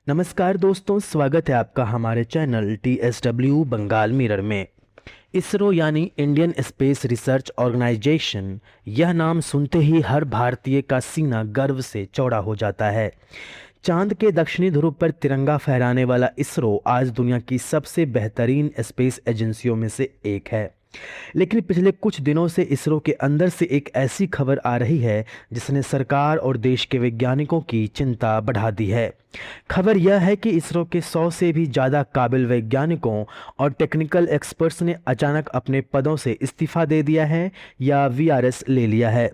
नमस्कार दोस्तों, स्वागत है आपका हमारे चैनल TSW बंगाल मिरर में। इसरो यानी इंडियन स्पेस रिसर्च ऑर्गेनाइजेशन, यह नाम सुनते ही हर भारतीय का सीना गर्व से चौड़ा हो जाता है। चांद के दक्षिणी ध्रुव पर तिरंगा फहराने वाला इसरो आज दुनिया की सबसे बेहतरीन स्पेस एजेंसियों में से एक है। लेकिन पिछले कुछ दिनों से इसरो के अंदर से एक ऐसी खबर आ रही है जिसने सरकार और देश के वैज्ञानिकों की चिंता बढ़ा दी है। खबर यह है कि इसरो के 100 से भी ज़्यादा काबिल वैज्ञानिकों और टेक्निकल एक्सपर्ट्स ने अचानक अपने पदों से इस्तीफा दे दिया है या VRS ले लिया है।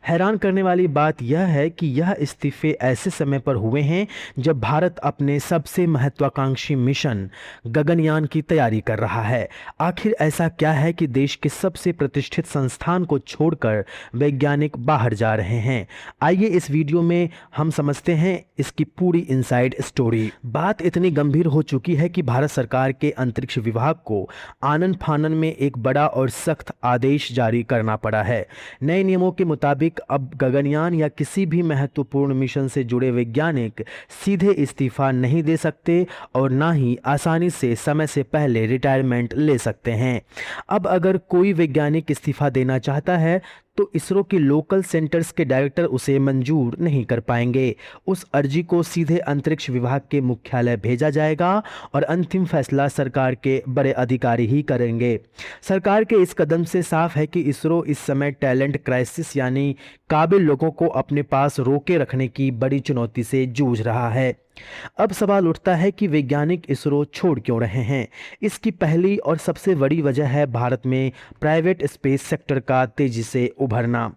हैरान करने वाली बात यह है कि यह इस्तीफे ऐसे समय पर हुए हैं जब भारत अपने सबसे महत्वाकांक्षी मिशन गगनयान की तैयारी कर रहा है। आखिर ऐसा क्या है कि देश के सबसे प्रतिष्ठित संस्थान को छोड़कर वैज्ञानिक बाहर जा रहे हैं? आइए इस वीडियो में हम समझते हैं इसकी पूरी इनसाइड स्टोरी। बात इतनी गंभीर हो चुकी है कि भारत सरकार के अंतरिक्ष विभाग को आनन फानन में एक बड़ा और सख्त आदेश जारी करना पड़ा है। नए नियमों के मुताबिक अब गगनयान या किसी भी महत्वपूर्ण मिशन से जुड़े वैज्ञानिक सीधे इस्तीफा नहीं दे सकते और ना ही आसानी से समय से पहले रिटायरमेंट ले सकते हैं। अब अगर कोई वैज्ञानिक इस्तीफा देना चाहता है तो इसरो के लोकल सेंटर्स के डायरेक्टर उसे मंजूर नहीं कर पाएंगे। उस अर्जी को सीधे अंतरिक्ष विभाग के मुख्यालय भेजा जाएगा और अंतिम फैसला सरकार के बड़े अधिकारी ही करेंगे। सरकार के इस कदम से साफ है कि इसरो इस समय टैलेंट क्राइसिस यानी काबिल लोगों को अपने पास रोके रखने की बड़ी चुनौती से जूझ रहा है। अब सवाल उठता है कि वैज्ञानिक इसरो छोड़ क्यों रहे हैं। इसकी पहली और सबसे बड़ी वजह है भारत में प्राइवेट स्पेस सेक्टर का तेजी से उभरना।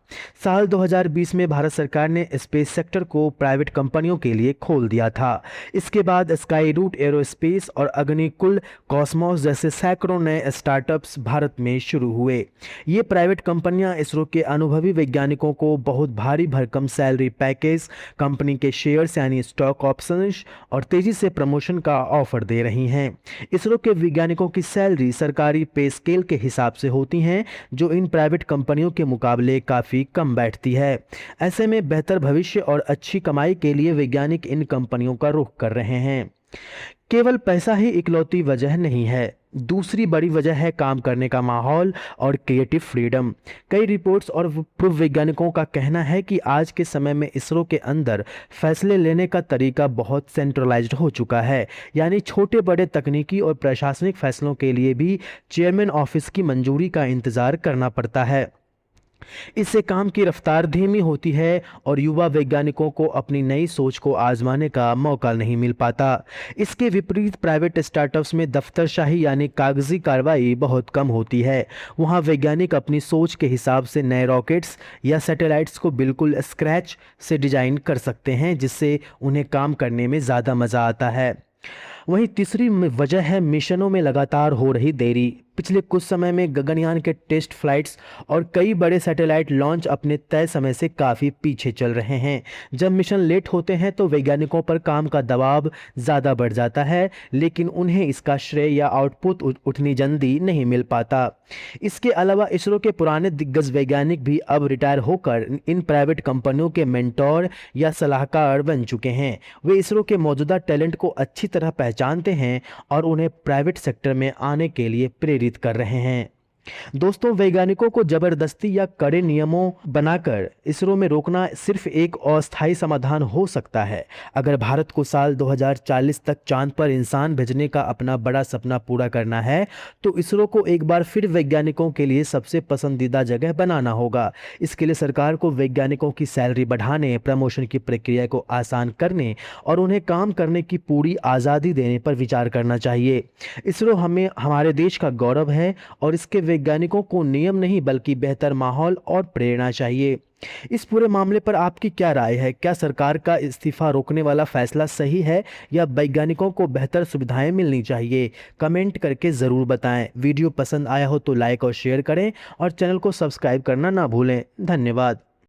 साल 2020 में भारत सरकार ने स्पेस सेक्टर को प्राइवेट कंपनियों के लिए खोल दिया था। इसके बाद स्काई रूट एरोस्पेस और अग्निकुल कॉस्मोस जैसे सैकड़ों नए स्टार्टअप्स भारत में शुरू हुए। ये प्राइवेट कंपनियां इसरो के अनुभवी वैज्ञानिकों को बहुत भारी भरकम सैलरी पैकेज, कंपनी के शेयर्स यानी स्टॉक ऑप्शन और तेजी से प्रमोशन का ऑफर दे रही हैं। इसरो के वैज्ञानिकों की सैलरी सरकारी पे स्केल के हिसाब से होती हैं, जो इन प्राइवेट कंपनियों के मुकाबले काफ़ी कम बैठती है। ऐसे में बेहतर भविष्य और अच्छी कमाई के लिए वैज्ञानिक इन कंपनियों का रुख कर रहे हैं। केवल पैसा ही इकलौती वजह नहीं है, दूसरी बड़ी वजह है काम करने का माहौल और क्रिएटिव फ्रीडम। कई रिपोर्ट्स और पूर्व वैज्ञानिकों का कहना है कि आज के समय में इसरो के अंदर फैसले लेने का तरीका बहुत सेंट्रलाइज्ड हो चुका है, यानी छोटे बड़े तकनीकी और प्रशासनिक फैसलों के लिए भी चेयरमैन ऑफिस की मंजूरी का इंतजार करना पड़ता है। इससे काम की रफ्तार धीमी होती है और युवा वैज्ञानिकों को अपनी नई सोच को आजमाने का मौका नहीं मिल पाता। इसके विपरीत प्राइवेट स्टार्टअप्स में दफ्तरशाही यानी कागजी कार्रवाई बहुत कम होती है। वहां वैज्ञानिक अपनी सोच के हिसाब से नए रॉकेट्स या सैटेलाइट्स को बिल्कुल स्क्रैच से डिजाइन कर सकते हैं, जिससे उन्हें काम करने में ज़्यादा मज़ा आता है। वहीं तीसरी वजह है मिशनों में लगातार हो रही देरी। पिछले कुछ समय में गगनयान के टेस्ट फ्लाइट्स और कई बड़े सैटेलाइट लॉन्च अपने तय समय से काफ़ी पीछे चल रहे हैं। जब मिशन लेट होते हैं तो वैज्ञानिकों पर काम का दबाव ज़्यादा बढ़ जाता है, लेकिन उन्हें इसका श्रेय या आउटपुट उतनी जल्दी नहीं मिल पाता। इसके अलावा इसरो के पुराने दिग्गज वैज्ञानिक भी अब रिटायर होकर इन प्राइवेट कंपनियों के मेंटोर या सलाहकार बन चुके हैं। वे इसरो के मौजूदा टैलेंट को अच्छी तरह पहचानते हैं और उन्हें प्राइवेट सेक्टर में आने के लिए प्रेरित कर रहे हैं। दोस्तों, वैज्ञानिकों को जबरदस्ती या कड़े नियमों बनाकर इसरो में रोकना सिर्फ एक अस्थायी समाधान हो सकता है। अगर भारत को साल 2040 तक चांद पर इंसान भेजने का अपना बड़ा सपना पूरा करना है तो इसरो को एक बार फिर वैज्ञानिकों के लिए सबसे पसंदीदा जगह बनाना होगा। इसके लिए सरकार को वैज्ञानिकों की सैलरी बढ़ाने, प्रमोशन की प्रक्रिया को आसान करने और उन्हें काम करने की पूरी आज़ादी देने पर विचार करना चाहिए। इसरो हमारे देश का गौरव है और इसके वैज्ञानिकों को नियम नहीं बल्कि बेहतर माहौल और प्रेरणा चाहिए। इस पूरे मामले पर आपकी क्या राय है? क्या सरकार का इस्तीफा रोकने वाला फैसला सही है या वैज्ञानिकों को बेहतर सुविधाएं मिलनी चाहिए? कमेंट करके ज़रूर बताएं। वीडियो पसंद आया हो तो लाइक और शेयर करें और चैनल को सब्सक्राइब करना ना भूलें। धन्यवाद।